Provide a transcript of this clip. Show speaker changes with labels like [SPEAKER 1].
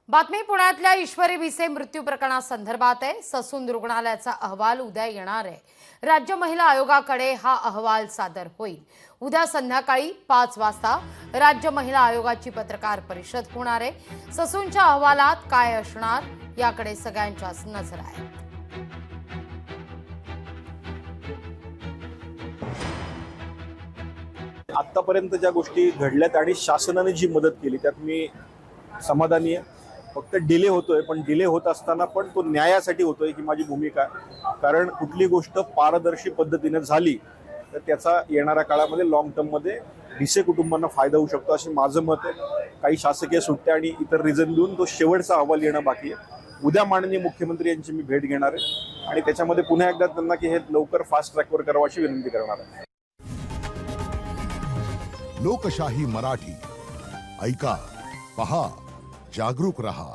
[SPEAKER 1] बातमी पुण्यातल्या ईश्वरी भिसे मृत्यू प्रकरणासंदर्भात आहे। ससून रुग्णालयाचा अहवाल उद्या येणार आहे। राज्य महिला आयोगाकडे हा अहवाल सादर होईल। उद्या संध्याकाळी 5 वाजता राज्य महिला आयोगाची पत्रकार परिषद होणार आहे। ससूनच्या अहवालात काय असणार याकडे सगळ्यांच्याच नजर आहे।
[SPEAKER 2] आतापर्यंत ज्या गोष्टी घडल्यात आणि शासनाने जी मदत केली त्यात मी समाधानी आहे। फक्त डिले होतोय, पण डिले होत असताना पण तो न्यायासाठी होतोय की माझी भूमिका आहे। कारण कुठली गोष्ट पारदर्शी पद्धतीने झाली तर त्याचा येणाऱ्या काळामध्ये लॉंग टर्म मध्ये भिसे कुटुंबांना फायदा होऊ शकतो असे माझं मत आहे। काही शासकीय सुट्ट्या आणि इतर रिझन देऊन तो शेवटचा अहवाल येणं बाकी आहे। उद्या माननीय मुख्यमंत्री यांची मी भेट घेणार आहे आणि त्याच्यामध्ये पुन्हा एकदा त्यांना की हे लवकर फास्ट ट्रॅकवर करावं अशी विनंती करणार आहे।
[SPEAKER 3] लोकशाही मराठी ऐका, पहा, जागरूक रहा।